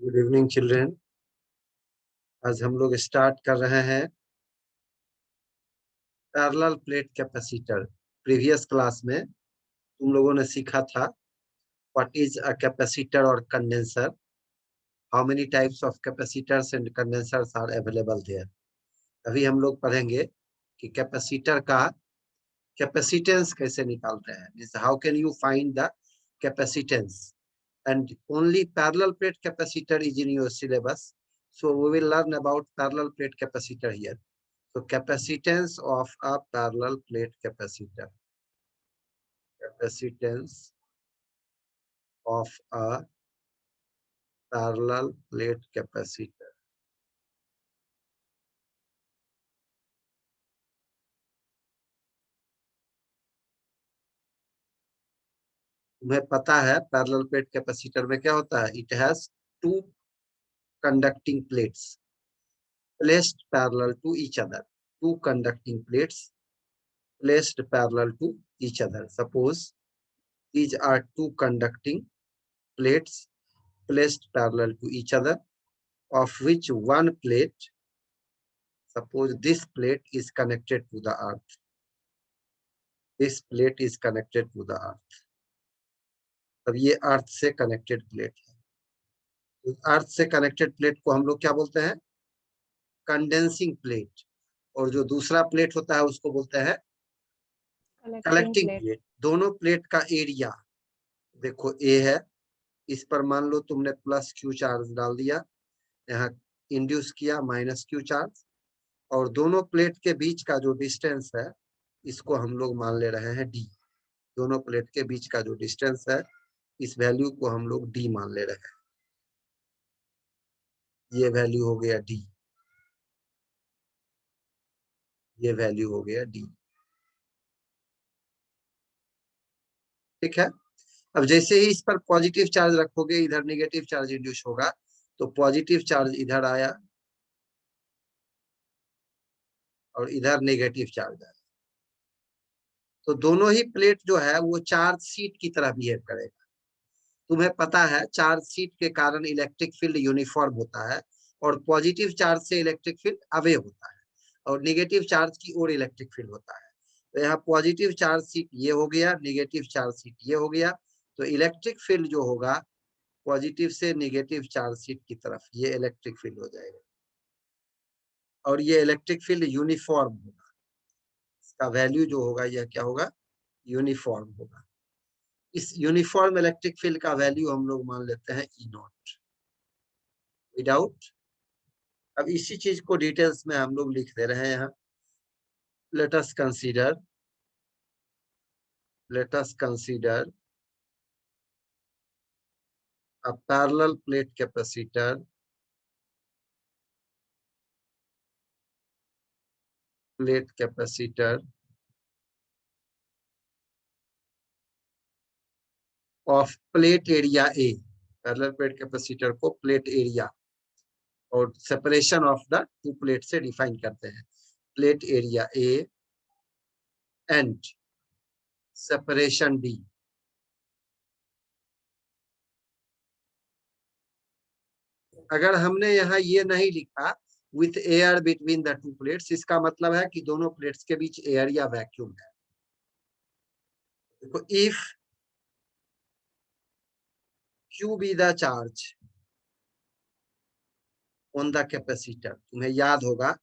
Good evening children. आज हम लोग स्टार्ट कर रहे हैं parallel plate capacitor. Previous class में तुम लोगों ने सीखा था व्हाट इज अ कैपेसिटर और condenser, how many types of capacitors and condensers are available there. अभी हम लोग पढ़ेंगे कि कैपेसिटर का कैपेसिटेंस कैसे निकालते हैं, means how can you find the capacitance, and only parallel plate capacitor is in your syllabus, so we will learn about parallel plate capacitor here. So capacitance of a parallel plate capacitor, capacitance of a parallel plate capacitor. तुम्हें पता है parallel plate capacitor में क्या होता है? It has two conducting plates placed parallel to each other. Two conducting plates placed parallel to each other. Suppose these are two conducting plates placed parallel to each other, of which one plate, suppose this plate is connected to the earth. This plate is connected to the earth. अब ये अर्थ से connected plate है। तो अर्थ से connected plate को हम लोग क्या बोलते हैं? Condensing plate. और जो दूसरा प्लेट होता है उसको बोलते हैं कलेक्टिंग प्लेट। दोनों प्लेट का एरिया देखो ए है, इस पर मान लो तुमने प्लस क्यू चार्ज डाल दिया, यहाँ इंड्यूस किया माइनस क्यू चार्ज, और दोनों प्लेट के बीच का जो डिस्टेंस है इसको हम लोग मान ले रहे हैं डी। दोनों प्लेट के बीच का जो डिस्टेंस है इस वैल्यू को हम लोग डी मान ले रहे हैं। ये वैल्यू हो गया डी, ये वैल्यू हो गया डी। ठीक है। अब जैसे ही इस पर पॉजिटिव चार्ज रखोगे, इधर नेगेटिव चार्ज इंड्यूस होगा, तो पॉजिटिव चार्ज इधर आया और इधर नेगेटिव चार्ज आया, तो दोनों ही प्लेट जो है वो चार्ज शीट की तरह बिहेव करेगा। तुम्हें पता है चार्ज शीट के कारण इलेक्ट्रिक फील्ड यूनिफॉर्म होता है, और पॉजिटिव चार्ज से इलेक्ट्रिक फील्ड अवे होता है, और नेगेटिव चार्ज की ओर इलेक्ट्रिक फील्ड होता है। तो यहाँ पॉजिटिव चार्ज शीट ये हो गया, नेगेटिव चार्ज शीट ये हो गया, तो इलेक्ट्रिक फील्ड जो होगा पॉजिटिव से नेगेटिव चार्ज शीट की तरफ, ये इलेक्ट्रिक फील्ड हो जाएगा, और ये इलेक्ट्रिक फील्ड यूनिफॉर्म होगा। इसका वैल्यू जो होगा यह क्या होगा? यूनिफॉर्म होगा। इस यूनिफॉर्म इलेक्ट्रिक फील्ड का वैल्यू हम लोग मान लेते हैं ई नॉट, विदाउट। अब इसी चीज को डिटेल्स में हम लोग लिख दे रहे हैं यहाँ। let us consider a parallel plate capacitor, of plate area A। Parallel plate capacitor को प्लेट एरिया और separation of the two plate से डिफाइन करते हैं। Plate area A and separation D. अगर हमने यहाँ ये नहीं लिखा with air between the two plates, इसका मतलब है कि दोनों प्लेट्स के बीच एयर या वैक्यूम है। देखो, if Q be the charge on the capacitor, तुम्हें याद होगा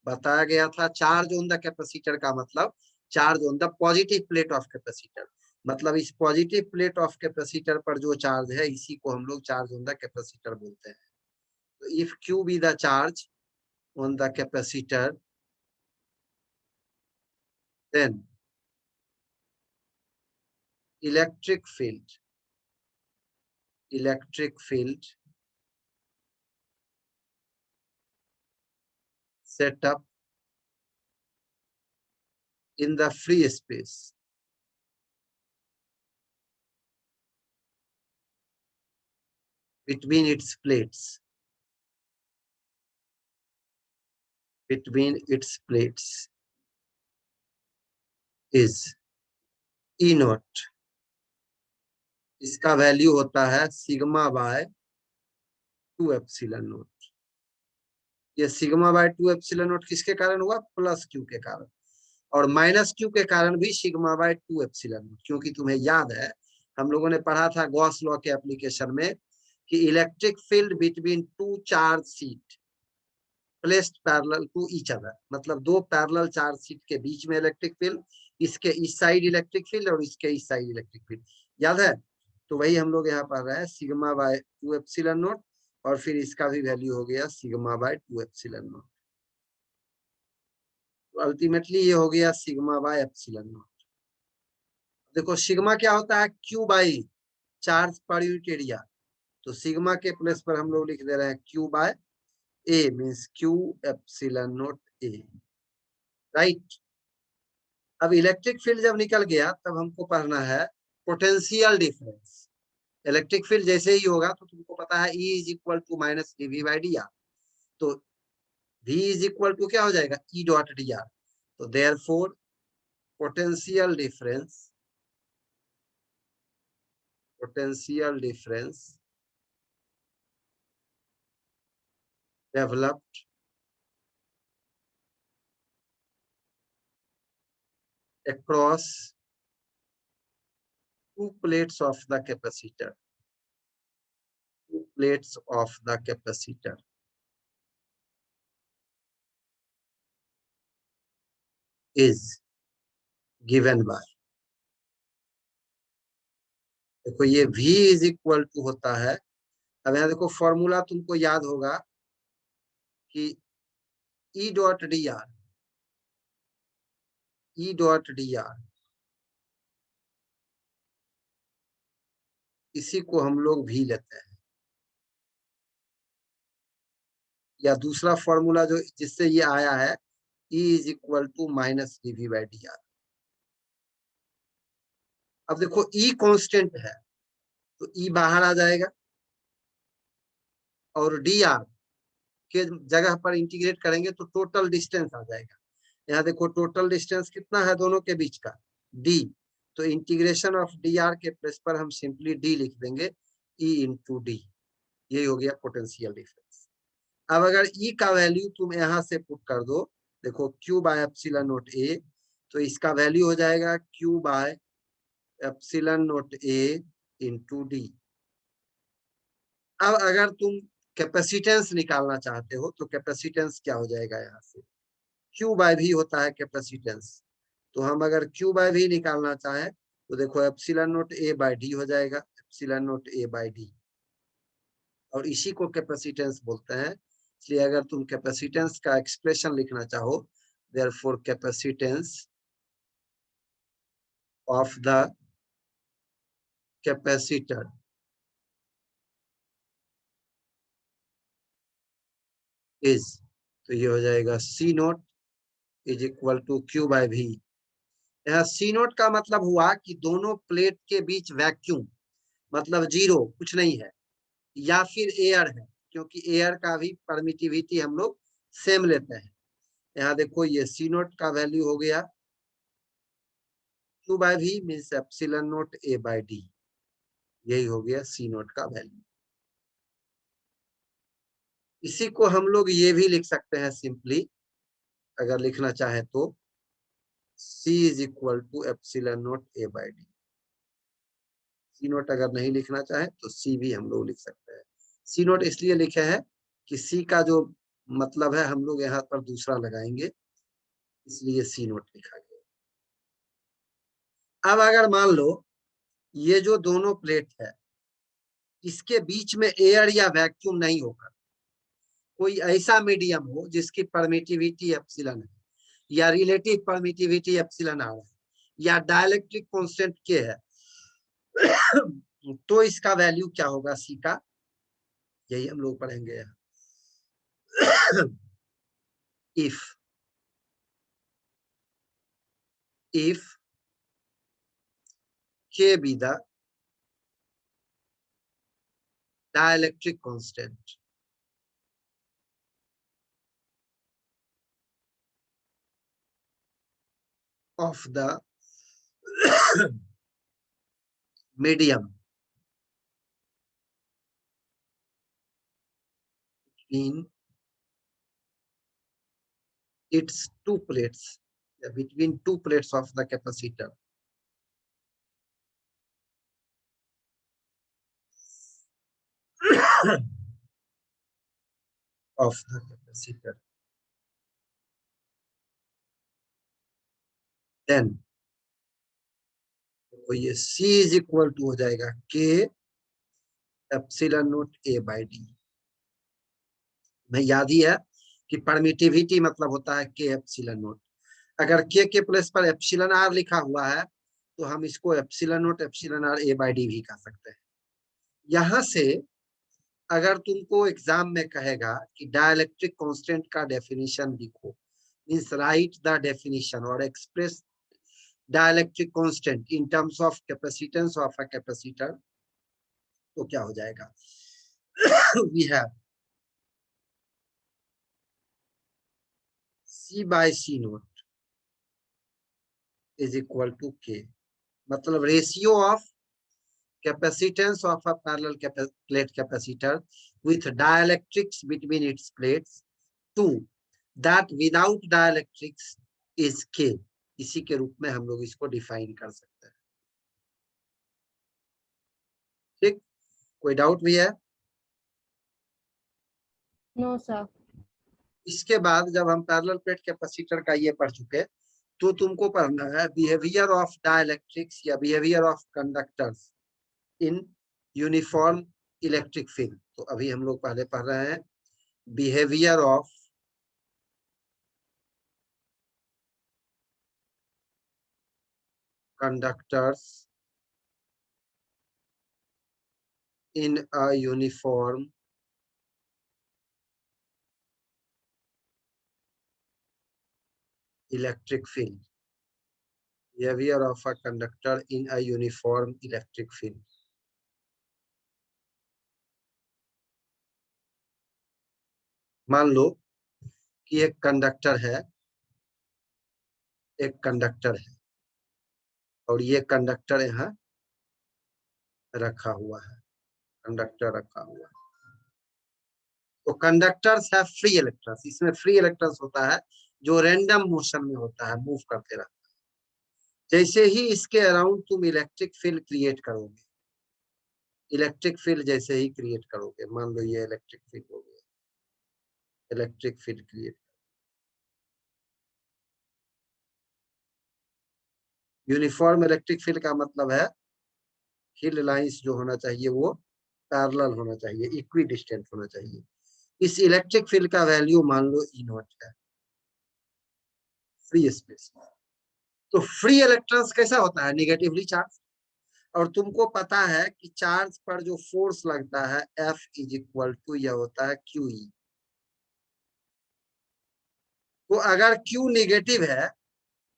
बताया गया था चार्ज ऑन द कैपेसिटर का मतलब charge on the positive plate of capacitor, मतलब इस पॉजिटिव प्लेट ऑफ कैपेसिटर पर जो चार्ज है इसी को हम लोग चार्ज ऑन द कैपेसिटर बोलते हैं। तो if Q be the charge on the capacitor, then electric field set up in the free space between its plates is E not. इसका वैल्यू होता है सिग्मा बाय 2 एप्सिलॉन नोट। ये sigma bye 2 epsilon note किसके कारण हुआ? Plus Q के कारण। और माइनस क्यू के कारण भी सिग्मा बाय 2 एप्सिलॉन नोट, क्योंकि तुम्हें याद है हम लोगों ने पढ़ा था गॉस लॉ के एप्लीकेशन में कि electric field between two charge sheet placed parallel to each other, मतलब दो पैरेलल चार्ज शीट के बीच में इलेक्ट्रिक फील्ड, इसके इस साइड इलेक्ट्रिक फील्ड और इसके इस साइड इलेक्ट्रिक फील्ड, याद है? तो वही हम लोग यहाँ पढ़ रहे हैं सिग्मा बाय 2 एप्सिलॉन नोट, और फिर इसका भी वैल्यू हो गया सिग्मा बाय 2 एप्सिलॉन नोट। तो अल्टीमेटली ये हो गया सिग्मा बाय एप्सिलॉन नोट। देखो सिग्मा क्या होता है? Q by charge per unit area. तो सिग्मा के प्लेस पर हम लोग लिख दे रहे हैं Q by A, means Q epsilon note A, right. अब इलेक्ट्रिक फील्ड जब निकल गया तब हमको पढ़ना है पोटेंशियल डिफरेंस। इलेक्ट्रिक फील्ड जैसे ही होगा तो तुमको पता है E is equal to minus dv by D r. तो V इज इक्वल टू क्या हो जाएगा? E dot d r. तो therefore potential difference developed across two plates of the capacitor, two plates of the capacitor is given by, देखो ये V is equal to होता है, अब यहाँ देखो फॉर्मूला तुमको याद होगा कि E dot d are, E dot d are, इसी को हम लोग भी लेते हैं, या दूसरा फॉर्मूला जो जिससे ये आया है E is equal to minus dv by D R. अब देखो E कांस्टेंट है तो E बाहर आ जाएगा और डी आर के जगह पर इंटीग्रेट करेंगे तो टोटल डिस्टेंस आ जाएगा। यहाँ देखो टोटल डिस्टेंस कितना है दोनों के बीच का? d। तो इंटीग्रेशन ऑफ डी आर के प्लेस पर हम सिंपली d लिख देंगे, E इंटू डी। यही हो गया पोटेंशियल डिफरेंस। अब अगर E का वैल्यू तुम यहाँ से पुट कर दो, देखो Q by epsilon naught A, तो इसका वैल्यू हो जाएगा Q by epsilon naught A into D. अब अगर तुम कैपेसिटेंस निकालना चाहते हो तो कैपेसिटेंस क्या हो जाएगा? यहाँ से Q बाय V होता है कैपेसिटेंस, तो हम अगर Q बाय V निकालना चाहें तो देखो epsilon naught A by D हो जाएगा, epsilon naught A by D, और इसी को कैपेसिटेंस बोलते हैं। इसलिए अगर तुम कैपेसिटेंस का एक्सप्रेशन लिखना चाहो, therefore capacitance of the capacitor is, तो ये हो जाएगा C naught is equal to Q by V। यहाँ C नोट का मतलब हुआ कि दोनों प्लेट के बीच वैक्यूम, मतलब जीरो, कुछ नहीं है, या फिर एयर है, क्योंकि एयर का भी परमिटिविटी हम लोग सेम लेते हैं। यहाँ देखो ये C नोट का वैल्यू हो गया Q by V means epsilon naught A by D, यही हो गया C नोट का वैल्यू। इसी को हम लोग ये भी लिख सकते हैं सिंपली, अगर लिखना चाहे तो C is equal to epsilon naught A by D. C naught अगर नहीं लिखना चाहे तो C भी हम लोग लिख सकते हैं। C नोट इसलिए लिखे हैं कि C का जो मतलब है हम लोग यहाँ पर दूसरा लगाएंगे, इसलिए C नोट लिखा गया। अब अगर मान लो ये जो दोनों प्लेट है इसके बीच में एयर या वैक्यूम नहीं होगा, कोई ऐसा मीडियम हो जिसकी परमिटिविटी एप्सिलॉन है, या रिलेटिव परमिटिविटी एप्सिलॉन आर है, या डाइलेक्ट्रिक कांस्टेंट के है, तो इसका वैल्यू क्या होगा सी का? यही हम लोग पढ़ेंगे यहाँ। if K be the dielectric constant of the medium between its two plates, between two plates of the capacitor. Of the capacitor. Then तो ये C इज इक्वल टू हो जाएगा K epsilon not A by D। मैं याद ही है कि permittivity मतलब होता है K एप्सिलॉन नॉट। अगर K के प्लेस पर एप्सिलॉन R लिखा हुआ है तो हम इसको epsilon not epsilon R A by D भी कह सकते हैं। यहां से अगर तुमको एग्जाम में कहेगा कि डाइलेक्ट्रिक कांस्टेंट का डेफिनेशन लिखो, मींस राइट द डेफिनेशन और express dielectric constant in terms of capacitance of a capacitor, तो क्या हो जाएगा? We have C by C naught is equal to K, मतलब ratio of capacitance of a parallel plate capacitor with dielectrics between its plates to that without dielectrics is K। इसी के रूप में हम लोग इसको डिफाइन कर सकते हैं। ठीक, कोई डाउट भी है? No sir. इसके बाद जब हम पैरेलल प्लेट कैपेसिटर का ये पढ़ चुके तो तुमको पढ़ना है बिहेवियर ऑफ डाइलेक्ट्रिक्स या behaviour of conductors in uniform electric field. तो अभी हम लोग पहले पढ़ रहे हैं behaviour of conductors in a uniform electric field. Behavior of a conductor in a uniform electric field. मान लो कि एक कंडक्टर है, एक कंडक्टर है और ये कंडक्टर यहाँ रखा हुआ है, कंडक्टर रखा हुआ है। तो कंडक्टर्स है फ्री इलेक्ट्रॉन्स, इसमें फ्री इलेक्ट्रॉन्स होता है जो रैंडम मोशन में होता है, मूव करते रहता है। जैसे ही इसके अराउंड तुम इलेक्ट्रिक फील्ड क्रिएट करोगे, इलेक्ट्रिक फील्ड जैसे ही क्रिएट करोगे, मान लो ये इलेक्ट्रिक फील्ड हो गया, electric field create, uniform electric field का मतलब है फील्ड लाइंस जो होना चाहिए वो पैरेलल होना चाहिए, इक्वी डिस्टेंट होना चाहिए। इस इलेक्ट्रिक फील्ड का वैल्यू मान लो ई नॉट है, फ्री स्पेस। तो फ्री इलेक्ट्रॉन्स कैसा होता है? Negatively charge. और तुमको पता है कि चार्ज पर जो फोर्स लगता है F इज इक्वल टू यह होता है QE। तो अगर Q निगेटिव है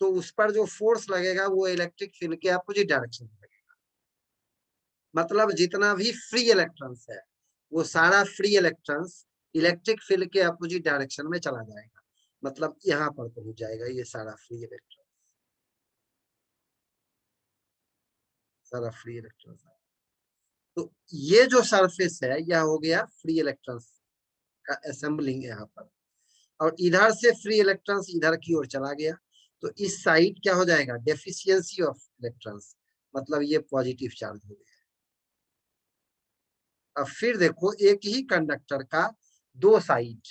तो उस पर जो फोर्स लगेगा वो इलेक्ट्रिक फील्ड के अपोजिट डायरेक्शन में लगेगा। मतलब जितना भी फ्री इलेक्ट्रॉन्स है वो सारा फ्री इलेक्ट्रॉन्स इलेक्ट्रिक फील्ड के अपोजिट डायरेक्शन में चला जाएगा, मतलब यहाँ पर पहुंच जाएगा ये सारा फ्री इलेक्ट्रॉन, सारा फ्री इलेक्ट्रॉन। तो ये जो सरफेस है यह हो गया फ्री इलेक्ट्रॉन्स का असेंबलिंग यहाँ पर, और इधर से फ्री इलेक्ट्रॉन्स इधर की ओर चला गया तो इस साइड क्या हो जाएगा? डेफिशिएंसी ऑफ इलेक्ट्रॉन्स, मतलब ये पॉजिटिव चार्ज हो गया। अब फिर देखो एक ही कंडक्टर का दो साइड,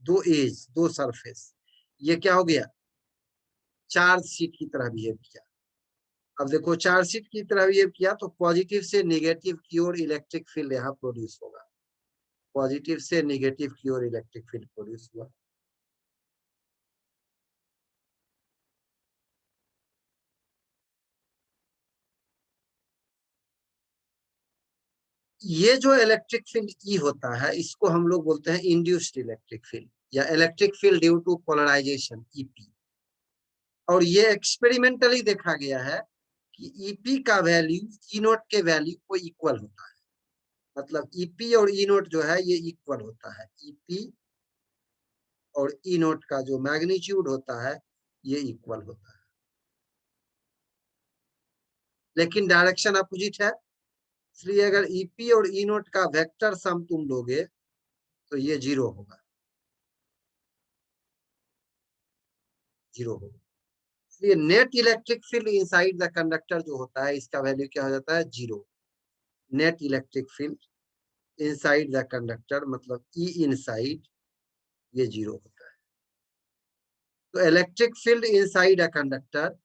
दो एज, दो सरफेस, ये क्या हो गया? चार्ज शीट की तरह बिहेव किया। अब देखो चार्ज शीट की तरह बिहेव किया तो पॉजिटिव से नेगेटिव की ओर इलेक्ट्रिक फील्ड यहाँ प्रोड्यूस होगा, पॉजिटिव से नेगेटिव की ओर इलेक्ट्रिक फील्ड प्रोड्यूस हुआ। ये जो इलेक्ट्रिक फील्ड ई होता है इसको हम लोग बोलते हैं इंड्यूस्ड इलेक्ट्रिक फील्ड या electric field due to polarization, EP. और ये एक्सपेरिमेंटली देखा गया है कि ईपी का वैल्यू ई नोट के वैल्यू को इक्वल होता है, मतलब ईपी और ई नोट जो है ये इक्वल होता है, ईपी और ई नोट का जो मैग्नीट्यूड होता है ये इक्वल होता है, लेकिन डायरेक्शन अपोजिट है। इसलिए अगर ईपी और ई नोट का वेक्टर सम तुम लोगे तो ये 0 होगा, 0 होगा। ये net electric field inside the conductor जो होता है, इसका वैल्यू क्या हो जाता है, 0। Net electric field inside the conductor मतलब ई इनसाइड, ये 0 होता है। तो electric field inside a conductor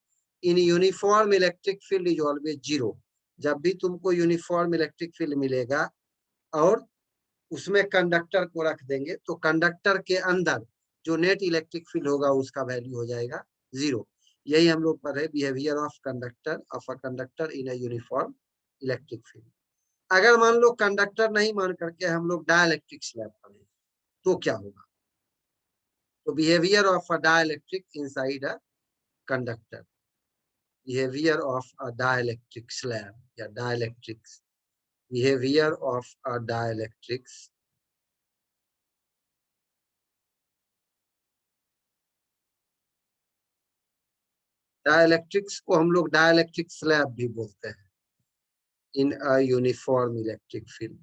in uniform electric field is always 0। जब भी तुमको यूनिफॉर्म इलेक्ट्रिक फील्ड मिलेगा और उसमें कंडक्टर को रख देंगे, तो कंडक्टर के अंदर जो नेट इलेक्ट्रिक फील्ड होगा उसका वैल्यू हो जाएगा 0। यही हम लोग पढ़े, behaviour of a conductor in a uniform electric field. अगर मान लो कंडक्टर नहीं मान करके हम लोग डाइलेक्ट्रिक स्लैब पढ़े तो क्या होगा, तो behaviour of a dielectric inside a conductor, behaviour of a dielectric slab या dielectrics, behaviour of a dielectrics dielectrics को हम लोग डाइलेक्ट्रिक स्लैब भी बोलते हैं in a uniform electric field.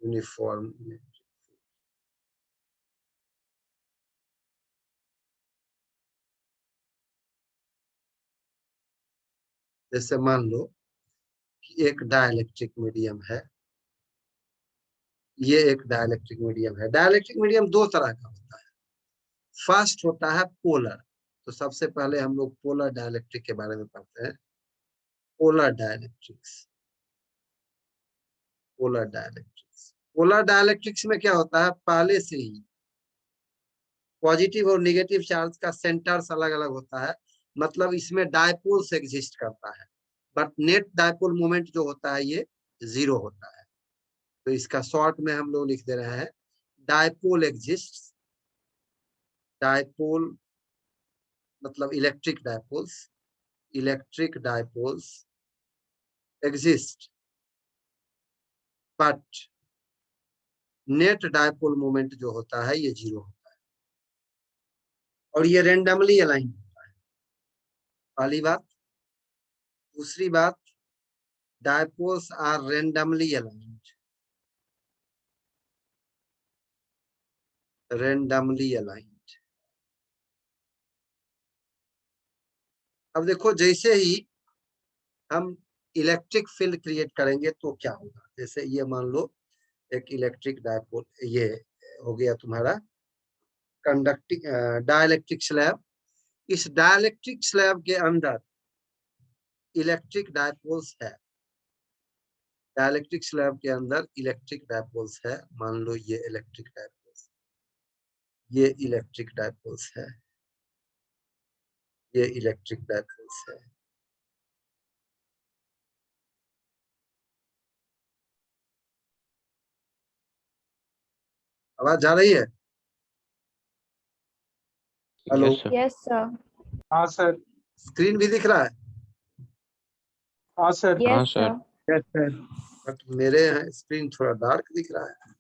Uniform electric, जैसे मान लो कि एक डाइलेक्ट्रिक मीडियम है, ये एक डाइलेक्ट्रिक मीडियम है। डाइलेक्ट्रिक मीडियम दो तरह का होता है। फर्स्ट होता है पोलर, तो सबसे पहले हम लोग पोलर डाइलेक्ट्रिक के बारे में पढ़ते हैं। Polar dielectrics, polar dielectrics, polar dielectrics में क्या होता है, पहले से ही पॉजिटिव और नेगेटिव चार्ज का सेंटर्स अलग अलग होता है, मतलब इसमें डायपोल्स एग्जिस्ट करता है, बट नेट डायपोल मोमेंट जो होता है ये 0 होता है। तो इसका शॉर्ट में हम लोग लिख दे रहे हैं, डायपोल एग्जिस्ट, डायपोल मतलब electric dipoles, electric dipoles exist but net dipole moment जो होता है ये 0 होता है, और ये रेंडमली अलाइन होता है, पहली बात। दूसरी बात, dipoles are randomly aligned, randomly aligned. अब देखो, जैसे ही हम इलेक्ट्रिक फील्ड क्रिएट करेंगे तो क्या होगा, जैसे ये मान लो एक इलेक्ट्रिक डायपोल, ये हो गया तुम्हारा कंडक्टिंग डाइलेक्ट्रिक स्लैब। इस डाइलेक्ट्रिक स्लैब के अंदर इलेक्ट्रिक डायपोल्स है, डाइलेक्ट्रिक स्लैब के अंदर इलेक्ट्रिक डायपोल्स है। मान लो ये इलेक्ट्रिक डायपोल्स, ये इलेक्ट्रिक डायपोल्स है, ये इलेक्ट्रिक डायपोल्स है। आवाज जा रही है? Hello, yes sir. हाँ सर। स्क्रीन भी दिख रहा है? हाँ sir. Yes sir. Yes sir. But मेरे यहाँ स्क्रीन थोड़ा डार्क दिख रहा है।